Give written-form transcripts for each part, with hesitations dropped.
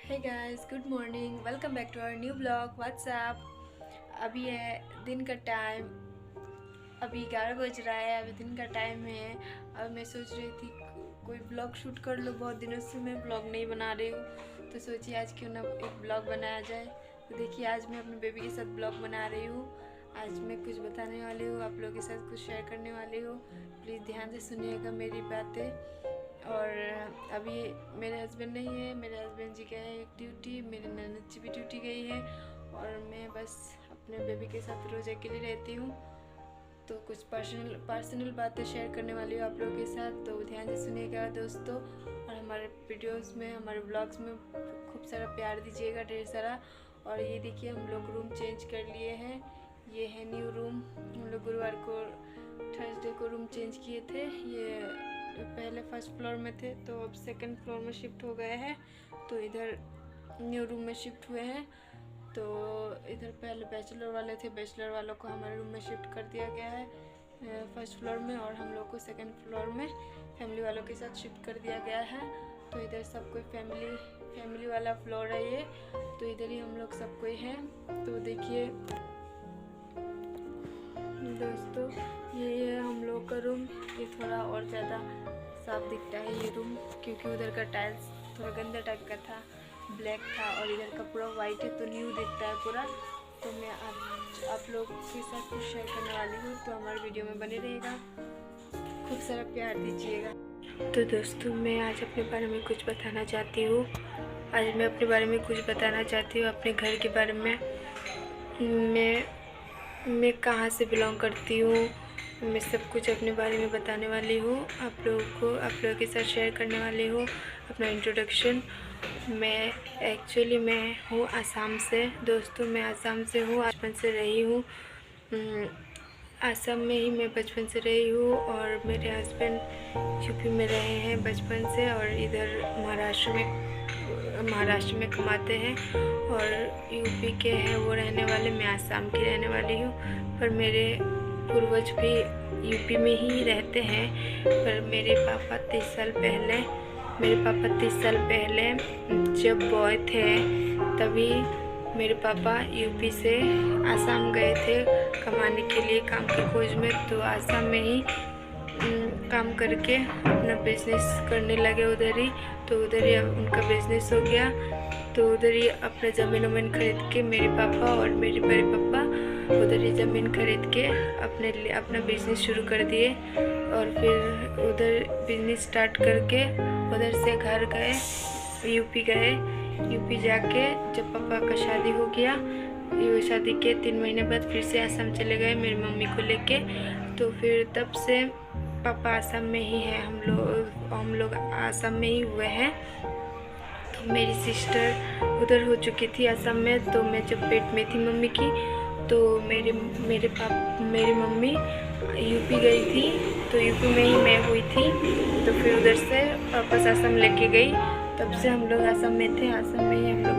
Hey guys, good morning. Welcome back to our new blog. What's up. अभी है दिन का टाइम। अभी 11 बज रहा है। अभी दिन का टाइम है। अब मैं सोच रही थी कोई ब्लॉग शूट कर लो। बहुत दिनों से मैं ब्लॉग नहीं बना रही हूँ, तो सोची आज क्यों ना एक ब्लॉग बनाया जाए। तो देखिए, आज मैं अपने बेबी के साथ ब्लॉग बना रही हूँ। आज मैं कुछ बताने वाली हूँ, आप लोगों के साथ कुछ शेयर करने वाली हूँ। प्लीज़ ध्यान से सुनिएगा मेरी बातें। और अभी मेरे हस्बैंड नहीं है, मेरे हस्बैंड जी गए हैं ड्यूटी, मेरे ननद जी भी ड्यूटी गई है, और मैं बस अपने बेबी के साथ रोज़ अकेली रहती हूँ। तो कुछ पर्सनल बातें शेयर करने वाली हूँ आप लोगों के साथ, तो ध्यान से सुनिएगा दोस्तों। और हमारे वीडियोस में, हमारे ब्लॉग्स में खूब सारा प्यार दीजिएगा, ढेर सारा। और ये देखिए, हम लोग रूम चेंज कर लिए हैं। ये है न्यू रूम। हम लोग गुरुवार को, थर्सडे को रूम चेंज किए थे। ये पहले फर्स्ट फ्लोर में थे, तो अब सेकंड फ्लोर में शिफ्ट हो गए हैं। तो इधर न्यू रूम में शिफ्ट हुए हैं। तो इधर पहले बैचलर वाले थे, बैचलर वालों को हमारे रूम में शिफ्ट कर दिया गया है फर्स्ट फ्लोर में, और हम लोग को सेकंड फ्लोर में फैमिली वालों के साथ शिफ्ट कर दिया गया है। तो इधर सब कोई फैमिली वाला फ्लोर है ये। तो इधर ही हम लोग सब कोई हैं। तो देखिए दोस्तों, ये है हम लोग का रूम। ये थोड़ा और ज़्यादा साफ दिखता है ये रूम, क्योंकि उधर का टाइल्स थोड़ा गंदा टाइप का था, ब्लैक था, और इधर का पूरा वाइट है, तो न्यू दिखता है पूरा। तो मैं आप लोग के साथ कुछ शेयर करने वाली हूँ, तो हमारे वीडियो में बने रहेगा। खूब सारा प्यार दीजिएगा। तो दोस्तों, मैं आज अपने बारे में कुछ बताना चाहती हूँ। आज मैं अपने बारे में कुछ बताना चाहती हूँ, अपने घर के बारे में। मैं कहाँ से बिलोंग करती हूँ, मैं सब कुछ अपने बारे में बताने वाली हूँ आप लोगों के साथ शेयर करने वाली हूँ अपना इंट्रोडक्शन। मैं हूँ आसाम से दोस्तों। मैं आसाम से हूँ, बचपन से रही हूँ। आसाम में ही मैं बचपन से रही हूँ, और मेरे हस्बैंड यूपी में रहे हैं बचपन से, और इधर महाराष्ट्र में कमाते हैं, और यूपी के हैं वो रहने वाले। मैं आसाम की रहने वाली हूँ, पर मेरे पूर्वज भी यूपी में ही रहते हैं। पर मेरे पापा 30 साल पहले जब बॉय थे, तभी मेरे पापा यूपी से आसाम गए थे कमाने के लिए, काम की खोज में। तो आसाम में ही काम करके अपना बिजनेस करने लगे उधर ही। तो उधर ही उनका बिजनेस हो गया। तो उधर ही अपना ज़मीन वमीन खरीद के, मेरे पापा और मेरे बड़े पापा उधर ही ज़मीन खरीद के अपना बिजनेस शुरू कर दिए। और फिर उधर बिजनेस स्टार्ट करके उधर से घर गए, यूपी गए। यूपी जाके जब पापा का शादी हो गया, ये शादी के 3 महीने बाद फिर से आसाम चले गए मेरी मम्मी को लेके। तो फिर तब से पापा आसाम में ही है, हम लोग आसाम में ही हुए हैं। तो मेरी सिस्टर उधर हो चुकी थी आसाम में। तो मैं जब पेट में थी मम्मी की, तो मेरी मम्मी यूपी गई थी, तो यूपी में ही मैं हुई थी। तो फिर उधर से वापस आसाम लेके गई। तब से हम लोग आसाम में थे, आसाम में ही हम लोग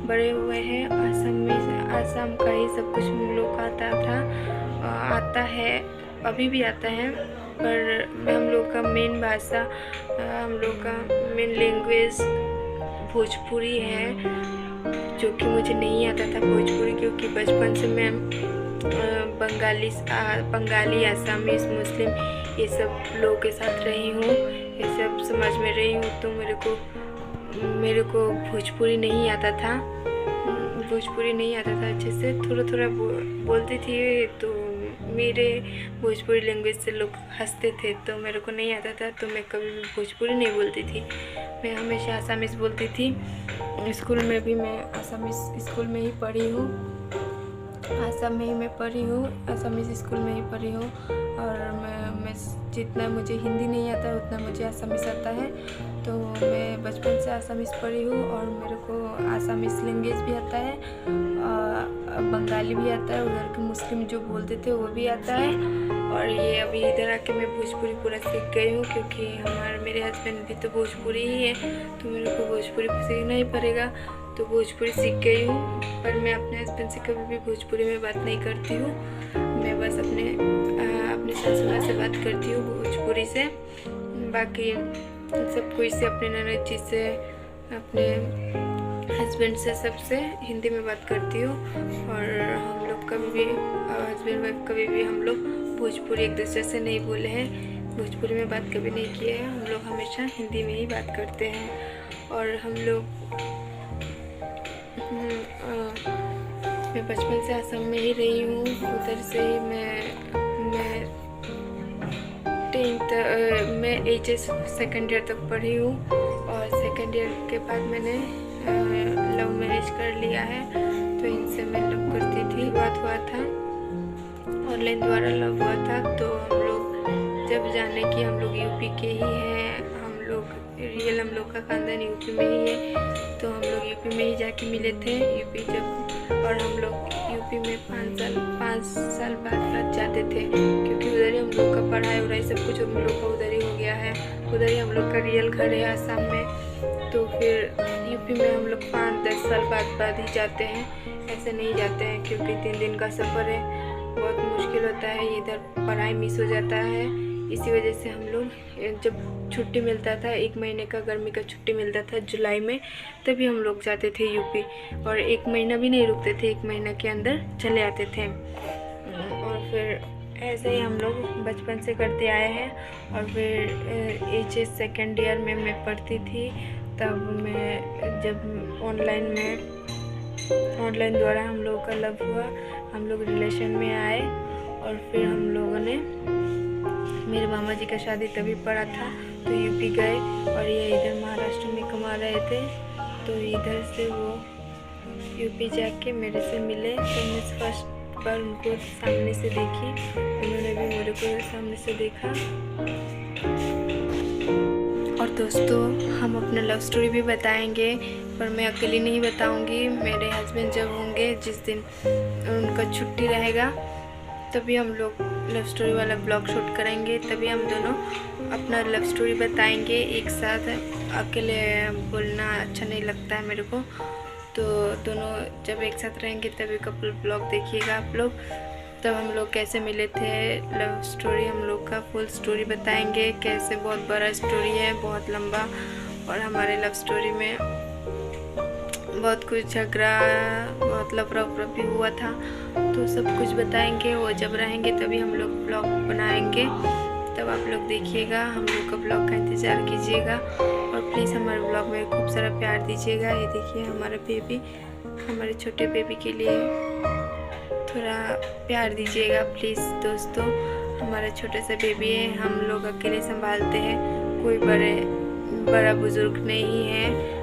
बड़े हुए हैं। आसाम का ही सब कुछ हम लोग का आता है, अभी भी आता है। पर हम लोग का मेन भाषा, हम लोग का मेन लैंग्वेज भोजपुरी है, जो कि मुझे नहीं आता था भोजपुरी, क्योंकि बचपन से मैं बंगाली, आसामीज, मुस्लिम ये सब लोगों के साथ रही हूँ, ये सब समाज में रही हूँ। तो मेरे को भोजपुरी नहीं आता था अच्छे से। थोड़ा बोलती थी, तो मेरे भोजपुरी लैंग्वेज से लोग हंसते थे, तो मेरे को नहीं आता था। तो मैं कभी भी भोजपुरी नहीं बोलती थी, मैं हमेशा आसामीज बोलती थी। स्कूल में भी मैं आसामीज स्कूल में ही पढ़ी हूँ, आसाम में ही मैं पढ़ी हूँ, आसामीज स्कूल में ही पढ़ी हूँ। और मैं जितना मुझे हिंदी नहीं आता उतना मुझे आसामीज आता है। तो मैं बचपन से आसामीज पढ़ी हूँ, और मेरे को आसामीज लैंग्वेज भी आता है, बंगाली भी आता है, उधर के मुस्लिम जो बोलते थे वो भी आता है। और ये अभी इधर आके मैं भोजपुरी पूरा सीख गई हूँ, क्योंकि मेरे हस्बैंड भी तो भोजपुरी ही है, तो मेरे को भोजपुरी सीखना ही पड़ेगा। तो भोजपुरी सीख गई हूँ, पर मैं अपने हस्बैंड से कभी भी भोजपुरी में बात नहीं करती हूँ। मैं बस अपने सासुमा से बात करती हूँ भोजपुरी से। बाकी सब कोई से, अपने ननद जी से, अपने हस्बैंड से सबसे हिंदी में बात करती हूँ। और हम लोग कभी भी हस्बैंड वाइफ कभी भी हम लोग भोजपुरी एक दूसरे से नहीं बोले हैं, भोजपुरी में बात कभी नहीं किए हैं। हम लोग हमेशा हिंदी में ही बात करते हैं। और हम लोग मैं बचपन से असम में ही रही हूँ, उधर से ही मैं 10th मैं एचएस सेकेंड ईयर तक पढ़ी हूँ। और सेकेंड ईयर के बाद मैंने लव मैरिज कर लिया है। तो इनसे मैं लव करती थी, बात हुआ था ऑनलाइन द्वारा लव हुआ था। तो हम लोग जब जाने कि हम लोग यूपी के ही हैं, हम लोग रियल हम लोग का खानदान यूपी में ही है, तो हम लोग यूपी में ही जाके मिले थे। यूपी जब और हम लोग यूपी में 5 साल बाद जाते थे, क्योंकि उधर ही हम लोग का पढ़ाई वढ़ाई सब कुछ हम लोग का उधर ही हो गया है। उधर ही हम लोग का रियल घर है आसाम में। तो फिर यूपी में हम लोग 5-10 साल बाद ही जाते हैं, ऐसे नहीं जाते हैं, क्योंकि 3 दिन का सफ़र है, बहुत मुश्किल होता है, इधर पढ़ाई मिस हो जाता है। इसी वजह से हम लोग जब छुट्टी मिलता था, 1 महीने का गर्मी का छुट्टी मिलता था जुलाई में, तभी हम लोग जाते थे यूपी। और 1 महीना भी नहीं रुकते थे, 1 महीना के अंदर चले आते थे। और फिर ऐसे ही हम लोग बचपन से करते आए हैं। और फिर एचएस सेकेंड ईयर में मैं पढ़ती थी, तब मैं जब ऑनलाइन द्वारा हम लोगों का लव हुआ, हम लोग रिलेशन में आए। और फिर हम लोगों ने, मेरे मामा जी का शादी तभी पड़ा था, तो यूपी गए और ये इधर महाराष्ट्र में कमा रहे थे। तो इधर से वो यूपी जाके मेरे से मिले। तो मैं फर्स्ट बार उनको सामने से देखी, उन्होंने भी मेरे को सामने से देखा। और दोस्तों, हम अपना लव स्टोरी भी बताएंगे, पर मैं अकेली नहीं बताऊंगी। मेरे हस्बैंड जब होंगे, जिस दिन उनका छुट्टी रहेगा, तभी हम लोग लव स्टोरी वाला ब्लॉग शूट करेंगे, तभी हम दोनों अपना लव स्टोरी बताएंगे एक साथ। अकेले बोलना अच्छा नहीं लगता है मेरे को, तो दोनों जब एक साथ रहेंगे तभी कपल ब्लॉग देखिएगा आप लोग। तब हम लोग कैसे मिले थे, लव स्टोरी हम लोग का फुल स्टोरी बताएंगे, कैसे बहुत बड़ा स्टोरी है, बहुत लंबा। और हमारे लव स्टोरी में बहुत कुछ झगड़ा, बहुत लफड़ा भी हुआ था, तो सब कुछ बताएंगे। वो जब रहेंगे तभी हम लोग ब्लॉग बनाएंगे, तब आप लोग देखिएगा, हम लोग का ब्लॉग का इंतज़ार कीजिएगा। और प्लीज़ हमारे ब्लॉग में खूब सारा प्यार दीजिएगा। ये देखिए हमारा बेबी, हमारे छोटे बेबी के लिए थोड़ा प्यार दीजिएगा प्लीज़ दोस्तों। हमारा छोटा सा बेबी है, हम लोग अकेले संभालते हैं, कोई बड़ा बुज़ुर्ग नहीं है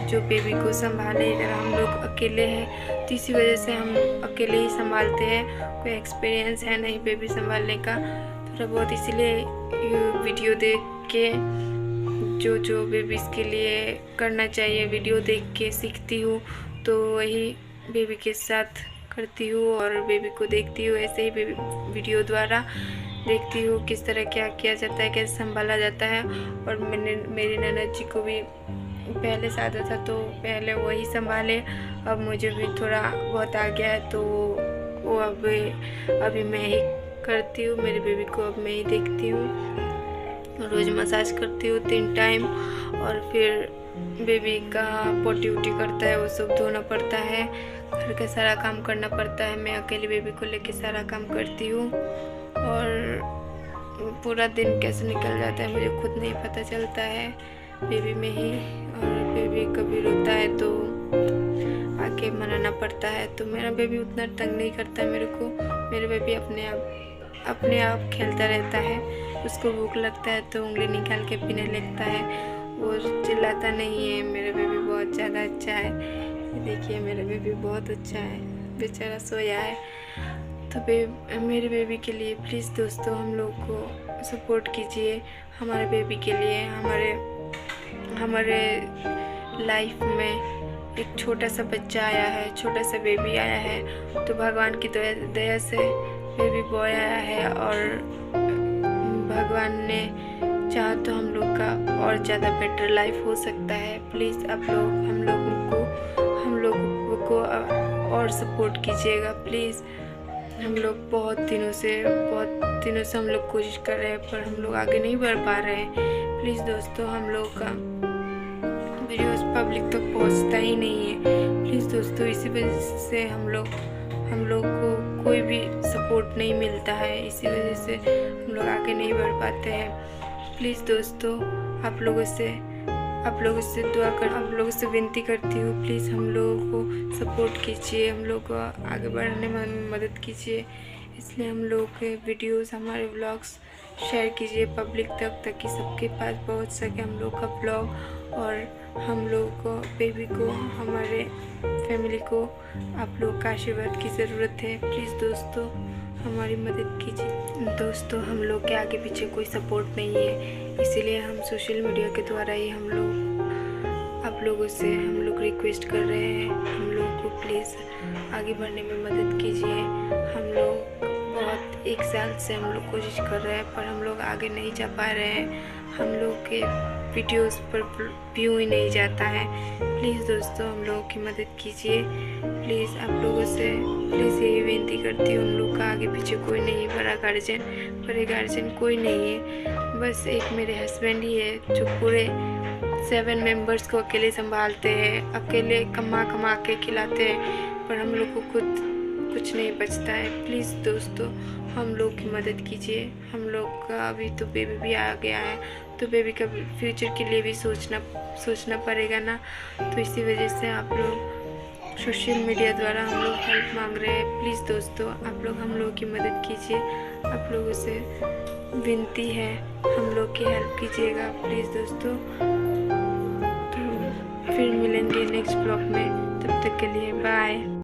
जो बेबी को संभाले। इधर हम लोग अकेले हैं, तो इसी वजह से हम अकेले ही संभालते हैं, कोई एक्सपीरियंस है नहीं बेबी संभालने का थोड़ा बहुत। इसीलिए वीडियो देख के जो बेबीज़ के लिए करना चाहिए, वीडियो देख के सीखती हूँ, तो वही बेबी के साथ करती हूँ और बेबी को देखती हूँ। ऐसे ही बेबी वीडियो द्वारा देखती हूँ किस तरह क्या किया जाता है, कैसे संभाला जाता है। और मेरी ननद जी को भी पहले से आदत था, तो पहले वही संभाले, अब मुझे भी थोड़ा बहुत आ गया है, तो वो अभी मैं ही करती हूँ। मेरे बेबी को अब मैं ही देखती हूँ, रोज़ मसाज करती हूँ 3 टाइम। और फिर बेबी का पोटी वोटी करता है, वो सब धोना पड़ता है, घर का सारा काम करना पड़ता है। मैं अकेले बेबी को लेके सारा काम करती हूँ, और पूरा दिन कैसे निकल जाता है मुझे खुद नहीं पता चलता है बेबी में ही। और बेबी कभी रोता है तो आके मनाना पड़ता है, तो मेरा बेबी उतना तंग नहीं करता है मेरे को। मेरे बेबी अपने आप खेलता रहता है, उसको भूख लगता है तो उंगली निकाल के पीने लगता है, वो चिल्लाता नहीं है। मेरा बेबी बहुत ज़्यादा अच्छा है, देखिए मेरा बेबी बहुत अच्छा है, बेचारा सोया है। तो मेरे बेबी के लिए प्लीज़ दोस्तों हम लोग को सपोर्ट कीजिए, हमारे बेबी के लिए। हमारे लाइफ में एक छोटा सा बच्चा आया है, छोटा सा बेबी आया है, तो भगवान की दया से बेबी बॉय आया है। और भगवान ने चाहा तो हम लोग का और ज़्यादा बेटर लाइफ हो सकता है। प्लीज़ आप लोग हम लोगों को और सपोर्ट कीजिएगा प्लीज़। हम लोग बहुत दिनों से हम लोग कोशिश कर रहे हैं, पर हम लोग आगे नहीं बढ़ पा रहे हैं। प्लीज़ दोस्तों हम लोग का पब्लिक तक पहुंचता ही नहीं है। प्लीज़ दोस्तों, इसी वजह से हम लोग को कोई भी सपोर्ट नहीं मिलता है, इसी वजह से हम लोग आगे नहीं बढ़ पाते हैं। प्लीज़ दोस्तों, आप लोगों से विनती करती हूँ, प्लीज़ हम लोगों को सपोर्ट कीजिए, हम लोग को आगे बढ़ने में मदद कीजिए। इसलिए हम लोग के वीडियोस, हमारे व्लॉग्स शेयर कीजिए पब्लिक तक, ताकि सबके पास पहुंच सके हम लोग का व्लॉग। और हम लोग को, बेबी को, हमारे फैमिली को आप लोग का आशीर्वाद की ज़रूरत है। प्लीज़ दोस्तों, हमारी मदद कीजिए। दोस्तों, हम लोग के आगे पीछे कोई सपोर्ट नहीं है, इसीलिए हम सोशल मीडिया के द्वारा ही आप लोगों से हम लोग रिक्वेस्ट कर रहे हैं, हम लोग को प्लीज़ आगे बढ़ने में मदद कीजिए। हम लोग बहुत 1 साल से हम लोग कोशिश कर रहे हैं, पर हम लोग आगे नहीं जा पा रहे हैं। हम लोग के वीडियोस पर व्यू ही नहीं जाता है। प्लीज़ दोस्तों, हम लोगों की मदद कीजिए। प्लीज़ आप लोगों से प्लीज़ यही विनती करती हूँ। हम लोग का आगे पीछे कोई नहीं, बड़े गार्जियन कोई नहीं है, बस एक मेरे हस्बैंड ही है जो पूरे 7 मेंबर्स को अकेले संभालते हैं, अकेले कमा के खिलाते हैं, पर हम लोग को खुद कुछ नहीं बचता है। प्लीज़ दोस्तों, हम लोग की मदद कीजिए। हम लोग का अभी तो बेबी भी आ गया है, तो बेबी का फ्यूचर के लिए भी सोचना पड़ेगा ना। तो इसी वजह से आप लोग सोशल मीडिया द्वारा हम लोग हेल्प मांग रहे हैं। प्लीज़ दोस्तों, आप लोग हम लोग की मदद कीजिए। आप लोगों से विनती है, हम लोग की हेल्प कीजिएगा प्लीज़ दोस्तों। तो फिर मिलेंगे नेक्स्ट ब्लॉग में, तब तक के लिए बाय।